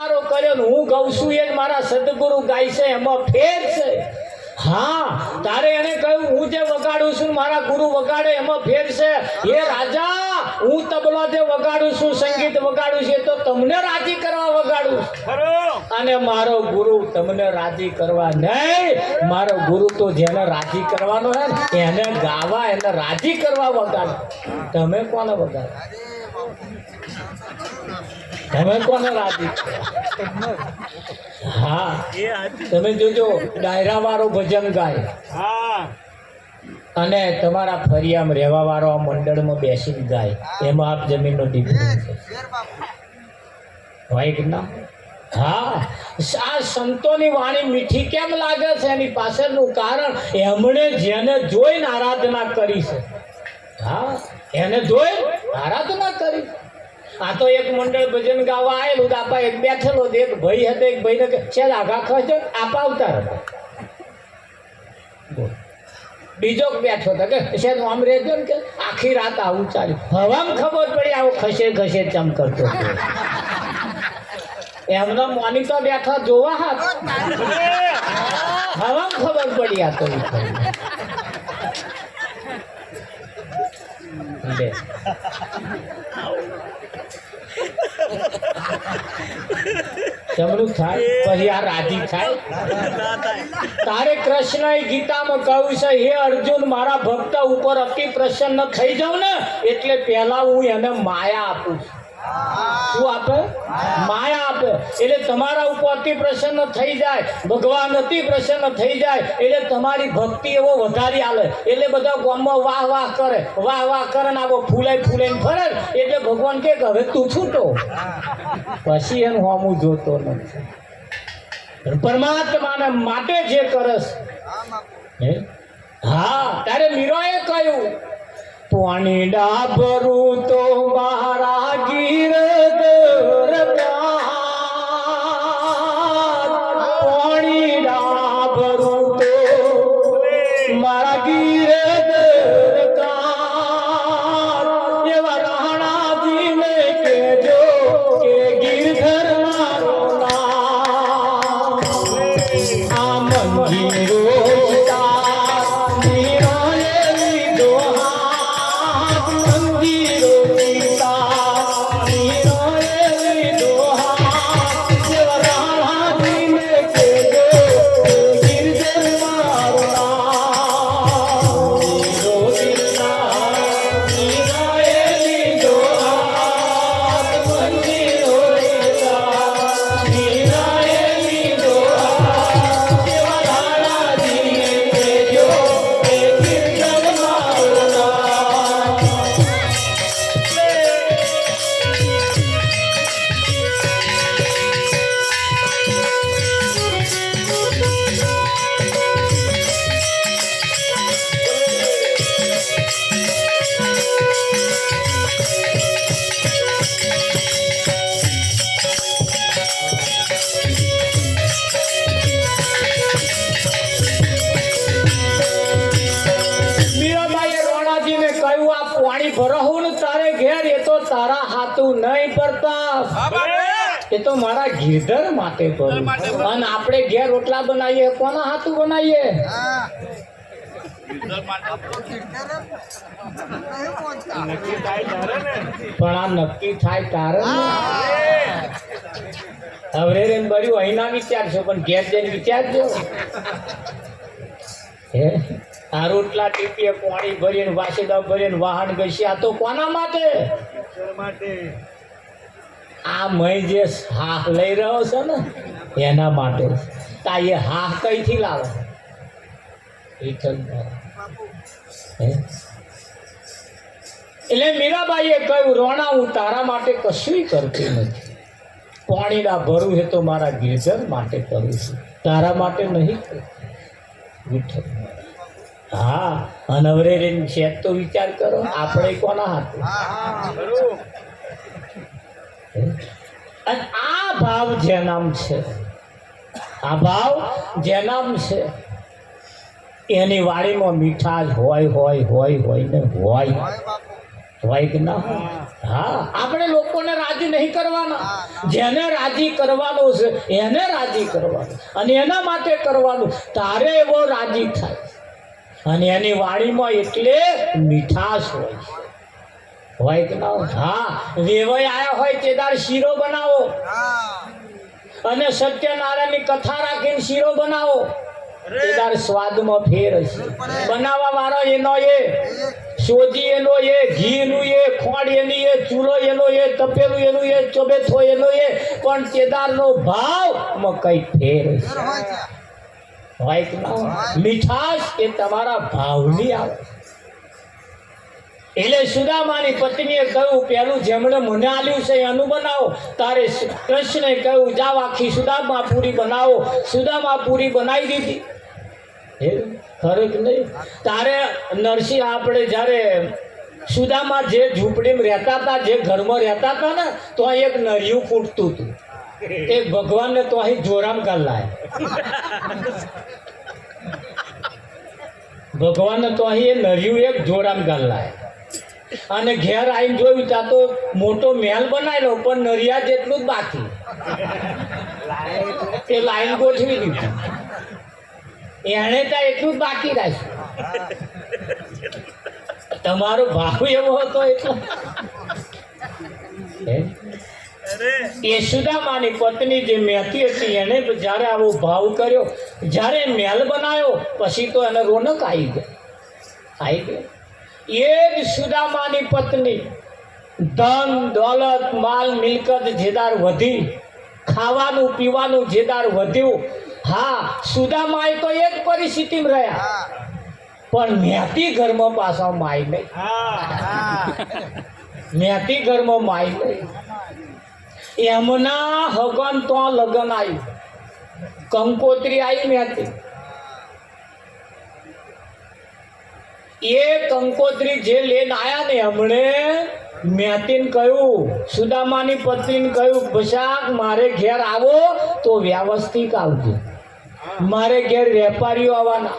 મારો કર્યો ને હું ગાઉં છું એ મારા સદગુરુ ગાય છે, એમાં ફેર છે. હા, તારે એને કહ્યું હું જે વગાડું છું મારા ગુરુ વગાડે એમાં ફેર છે. એ રાજા, હું તબલા જે વગાડું છું, સંગીત વગાડું છું, તો તમને રાજી કરવા વગાડું, અને મારો ગુરુ તમને રાજી કરવા નહીં. મારો ગુરુ તો જેને રાજી કરવાનો હે એને ગાવા, એને રાજી કરવા વગાડો. તમે કોને વગાડો? તમે કોને રાજી? હા, તમે જોજો ડાયરા વાળો ભજન ગાય અને તમારા ફરિયામાં રહેવા વાળો આ મંડળમાં બેસીને ગાય, એમાં આપ જમીનનો ડિફરન્સ હોય કે ના? હા, આ સંતોની વાણી મીઠી કેમ લાગે છે એની પાછળનું કારણ એમણે જેને જોઈને આરાધના કરી છે. હા, એને જોઈ આરાધના કરી. આ તો એક મંડળ ભજન ગાવા આવેલું, આપા એક બેઠેલો, એક ભાઈ હતો, એક ભાઈને કે છે આઘા ખર્ચો આપા અવતાર હતો. બીજો બેઠો હતો કે છે આમ રહેજો ને કે આખી રાત આવું ચાલ્યું. હવામાં ખબર પડી આવો ખસે ખસે ચમ કરતો. એમનો મોનિટર બેઠા જોવા હાથ, હવામાં ખબર પડી આ તો જમણું થાય પછી આ રાજી થાય. તારે કૃષ્ણએ ગીતામાં કહ્યું છે, હે અર્જુન, મારા ભક્ત ઉપર અતિ પ્રસન્ન થઈ જાવ ને એટલે પહેલા હું એને માયા આપું છું. શું આપે? માયા આપે. એટલે તમારા ઉપર અતિ પ્રસન્ન થઈ જાય, ભગવાન અતિ પ્રસન્ન થઈ જાય એટલે તમારી ભક્તિ એવો વધારી આલે. એટલે બધા ગામમાં વાહ વાહ કરે, વાહ વાહ કરે ને આવો ફૂલાઈ ફૂલાઈને ફરે. એટલે ભગવાન કે હવે તું છૂટો, પછી એનું હોમું જોતો નથી. પરમાત્માને માટે જે કરસ. હા, ત્યારે મીરાએ કહ્યું, પાણી ડાબરું તો મારા ગીરધર પાણી ડાબરું તો મારા ગીરધર એવા રાણાજીને કહેજો કે ગીરધર મારો નામ. આ મંદિરો તારા હાથું નહીં પડતા, એ તો મારા ગીરધર માટે કરું. અને આપણે ઘેર રોટલા બનાવીએ કોના હાથું બનાવીએ? પણ આ નક્કી થાય તારે. હવે બર્યું અહીં ના વિચારશો પણ ઘેર જઈને વિચારજો. હે, આ રોટલા ટીપીએ પાણી ભરીને વાસીદા ભરીને વાહન ગઈ, આ તો કોના માટે? આ મય જે હાથ લઈ રહ્યો છે ને એના માટે. તા એ હાથ કઈથી લાવે? એટલે મીરાબાઈએ કહ્યું, રોણા, હું તારા માટે કશું કરતી નથી. પાણીના ભરું છે તો મારા ગીરધર માટે કરું છું, તારા માટે નહીં વિઠ્ઠલ. હા, અનવરે છે તો વિચાર કરો, આપણે કોના હાથે? અને આ ભાવ જેનામ છે, આ ભાવ જેનામ છે એની વાડીમાં મીઠાશ હોય હોય હોય હોય ને હોય હોય કે ના હોય? હા, આપણે લોકોને રાજી નહીં કરવાના. જેને રાજી કરવાનો છે એને રાજી કરવાનું અને એના માટે કરવાનું, તારે એવો રાજી થાય. અને એની વાણીમાં એટલે મીઠાશ હોય કે ના હોય? હા, વેવાઈ આયા હોય તે દાળ શીરો બનાવો અને સત્યનારાયણની કથા રાખીને શીરો બનાવો, તે દાળ સ્વાદમાં ફેર હશે. બનાવવા વાળો એનો એ, સોજી એનો એ, ઘી એનું એ, ખોડ એની એ, ચૂલો એનો એ, તપેલું એનું એ, ચોબેથો એનો એ, પણ કેદારનો ભાવ કઈ ફેર હોય કે ના હોય? મીઠાશ એ તમારા ભાવની આવે. એટલે સુદામાની પત્નીએ કહ્યું, પેલું જેમણે મને આલ્યું છે એનું બનાવો. તારે કૃષ્ણે કહ્યું, જાવ આખી સુદામા પૂરી બનાવો. સુદામા પૂરી બનાવી દીધી. ખરું કે નહીં? તારે નરસિંહ, આપણે જ્યારે સુદામા જે ઝૂંપડીમાં રહેતા હતા, જે ઘરમાં રહેતા હતા ને, તો અહીં એક નરિયું ફૂટતું હતું. એ ભગવાનને તો અહીં જોરામ ગાલાય. ભગવાનને તો અહીં એ નરિયું એક જોરામ ગાલાય. અને ઘેર આવીને જોયું ત્યાં તો મોટો મહેલ બનાવેલો, પણ નરિયા જેટલું જ બાકી. એ લાઈન ગોઠવી દીધી. એને ત્યાં એટલું જ બાકી રાખ્યું. તમારો ભાવ એવો હતો એટલો. યશોદામાની પત્ની જે મહેતી હતી એને જ્યારે આવો ભાવ કર્યો, જ્યારે મહેલ બનાવ્યો પછી તો એને રોનક આવી ગઈ. એ જ સુદામાની પત્ની ધન દોલત માલ મિલકત જેદાર વધી, ખાવાનું પીવાનું જેદાર વધ્યું. હા, સુદામાએ તો એ જ પરિસ્થિતિમાં રહ્યા, પણ મહેતી ઘરમાં પાછા માય નહીં. મહેતી ઘરમાં માય નહીં. એમના હગન તો લગન આવ્યું, કંકોત્રી આવી મહેતી. એ કંકોત્રી જે લઈને આયા ને એમણે મહેતીને કહ્યું, સુદામાની પત્નીને કહ્યું, બશાક મારે ઘેર આવો તો વ્યવસ્થિત આવજો. મારે ઘેર વેપારીઓ આવવાના,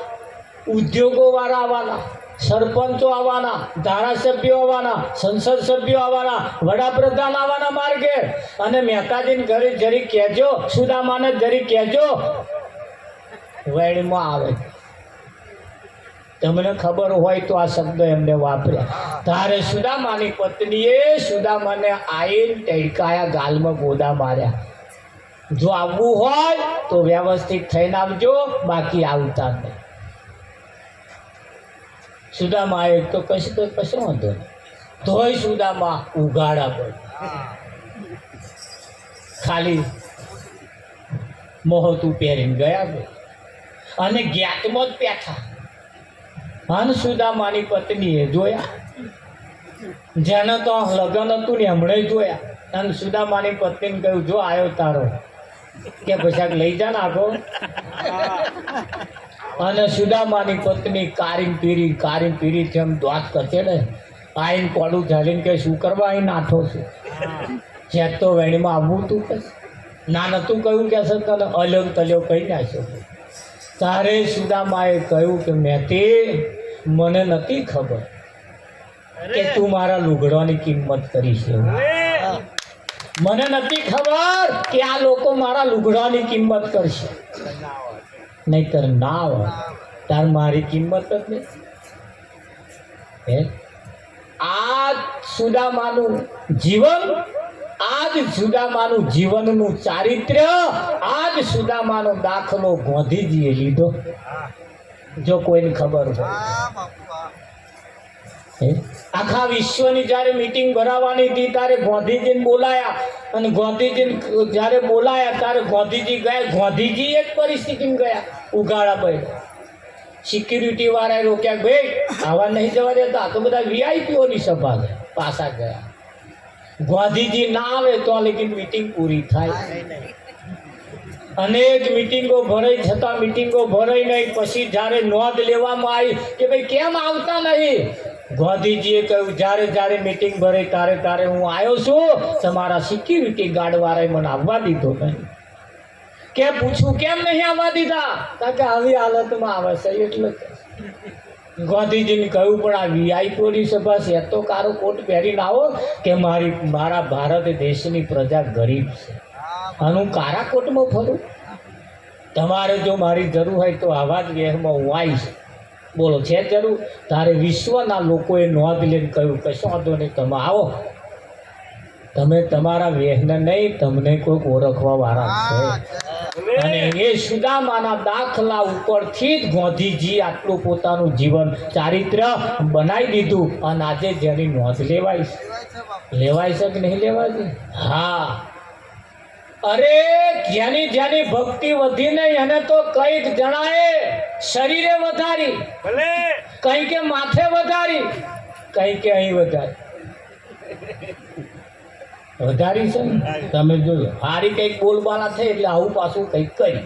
ઉદ્યોગો વાળા આવવાના, સરપંચો આવવાના, ધારાસભ્યો આવવાના, સંસદ સભ્યો આવવાના, વડાપ્રધાન આવવાના મારે ઘેર. અને મહેતાજીને ઘરે જરી કહેજો, સુદામાને જરી કહેજો વેણમાં આવે. તમને ખબર હોય તો આ શબ્દ એમને વાપર્યા. તારે સુદામાની પત્નીએ સુદામાને આઈને ટેડકાયા, ગાલમાં ગોદા માર્યા. જો આવવું હોય તો વ્યવસ્થિત થઈને આવજો, બાકી આવતા નહીં. સુદામાએ તો કશું વાંધો નહીં. તોય સુદામા ઉઘાડા પર ખાલી મોહતું પહેરીને ગયા અને જ્ઞાતમાં જ બેઠા. અને સુદામાની પત્નીએ જોયા, જેને તો લગ્ન હતું ને હમણાં જોયા. અને સુદામાની પત્નીને કહ્યું, જો આવ્યો તારો, કે પછી લઈ જા નાખો. અને સુદામાની પત્ની કારીમ પીરી તેમ દ્વાત કચેડે આઈને કોડું ઝાલીને કે શું કરવા અહીં નાઠો છે? ચેક તો વેણીમાં આવવું તું કે ના નતું કહ્યું કે સર તને અલગ તલ્યો કહી નાખ્યો. તારે સુદામાએ કહ્યું કે મહેતી, મને નથી ખબર કે તું મારા લુગડાની કિંમત કરી છે. મને નથી ખબર કે આ લોકો મારા લુગડાની કિંમત કરશે. નહીતર ના હોય તાર મારી કિંમત જ નહીં. આ સુદામાનું જીવન, આજ સુદામાનું જીવનનું ચારિત્ર્ય, આજ સુદામાનો દાખલો ગાંધીજીએ લીધો. જો કોઈને ખબર હોય, આખા વિશ્વની જ્યારે મીટિંગ ભરાવાની હતી ત્યારે ગાંધીજીને બોલાયા. અને ગાંધીજીને જ્યારે બોલાયા ત્યારે ગાંધીજી ગયા. ગાંધીજી એક પરિસ્થિતિમાં ગયા, ઉઘાડા ભાઈ. સિક્યુરિટી વાળાએ રોક્યા, ભાઈ આવા નહીં જવા દેતા, તો બધા વીઆઈપીઓની સભા છે, પાછા ગયા. ગાંધીજી ના આવે તો લેકિન મીટિંગ પૂરી થાય. અનેક મિટિંગો ભરાઈ, છતાં મિટિંગો ભરાઈ નહીં. પછી જ્યારે નોંધ લેવામાં આવી કે ભાઈ કેમ આવતા નહીં, ગાંધીજીએ કહ્યું, જ્યારે મિટિંગ ભરાઈ તારે હું આવ્યો છું, તમારા સિક્યુરિટી ગાર્ડ વાળાએ મને આવવા દીધો નહીં. કે પૂછું કેમ નહીં આવવા દીધા? કારણ કે આવી હાલતમાં આવે છે એટલે. ગાંધીજીને કહ્યું પણ આ વીઆઈપીઓની સભા છે તો કારો કોટ પહેરીને આવો કે મારા ભારત દેશની પ્રજા ગરીબ છે અને હું કારા કોટમાં ફરું. તમારે જો મારી જરૂર હોય તો આવા જ વેહમાં હું આવીશ. બોલો છે જરૂર? તારે વિશ્વના લોકોએ નોંધ લઈને કહ્યું કશો વાંધો નહીં, તમે આવો. તમે તમારા વેહને નહીં, તમને કોઈક ઓળખવા વાળા છે. અને એ સુદામાના દાખલા ઉપરથી જ ગાંધીજી આટલું પોતાનું જીવન ચારિત્ર્ય બનાવી દીધું. અને આજે જેની નોંધ લેવાય છે કે નહીં લેવાય? હા, અરે જેની ભક્તિ વધી નહીં એને તો કઈક જણાએ શરીરે વધારી, કઈ કે માથે વધારી, કઈ કે અહીં વધારી છે ને. તમે જોજો હારી કઈક બોલબાલા થઈ એટલે આવું પાછું કઈક કરી.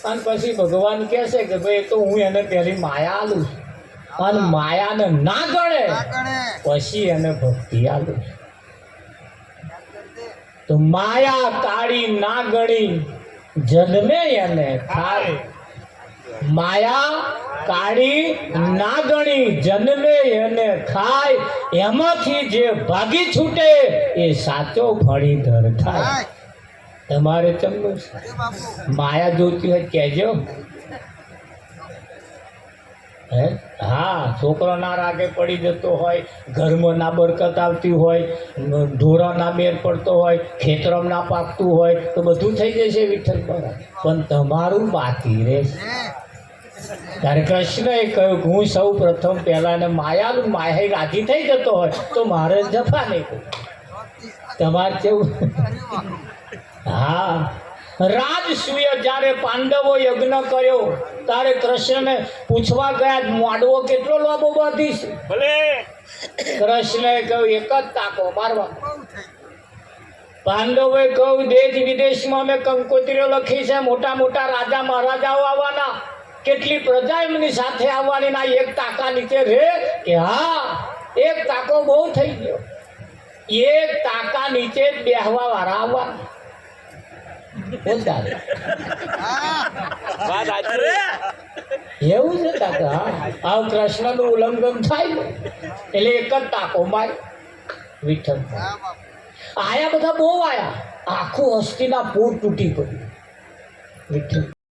અને પછી ભગવાન કહે છે કે ભાઈ તો હું એને પેલી માયા આલું અને માયાને ના ગણે પછી એને ભક્તિ આલું. તો માયા કાળી ના ગણી જન્મે એને ખાય. માયા કાળી ના ગણી જન્મે એને ખાય. એમાંથી જે ભાગી છૂટે એ સાચો ફળીધર થાય. તમારે ચમનું માયા જોતી હોય કહેજો. હા, છોકરો ના રાગે પડી જતો હોય, ઘરમાં ના બરકત આવતી હોય, ઢોરા ના મેર પડતો હોય, ખેતરમાં ના પાકતું હોય તો બધું થઈ જશે વિઠ્ઠલ પર, પણ તમારું બાકી રહેશે. ત્યારે કૃષ્ણએ કહ્યું કે હું સૌ પ્રથમ પહેલા એને માયા રાજી થઈ જતો હોય તો મારે જફા નહીં કહું. તમારે કેવું? હા, રાજસૂય જ્યારે પાંડવો યજ્ઞ કર્યો ત્યારે કૃષ્ણને પૂછવા ગયા માંડવો કેટલો લાંબો બાંધીશ? કૃષ્ણએ કહ્યું એક જ તાકો મારવા. પાંડવોએ કહ્યું દેશ વિદેશમાં અમે કંકોત્રીઓ લખી છે, મોટા મોટા રાજા મહારાજાઓ આવવાના, કેટલી પ્રજા એમની સાથે આવવાની, ના એક તાકા નીચે રે કે હા એક તાકો બહુ થઈ ગયો. એક તાકા નીચે જ બેહવા વાળા આવવાના. એવું છે કાકા? આ કૃષ્ણ નું ઉલ્લંઘન થાય એટલે એક જ તાકો માર વિઠ્ઠલ. આયા બધા બહુ આયા, આખું હસ્તીના પૂર તૂટી પડ્યું વિઠ્ઠલ.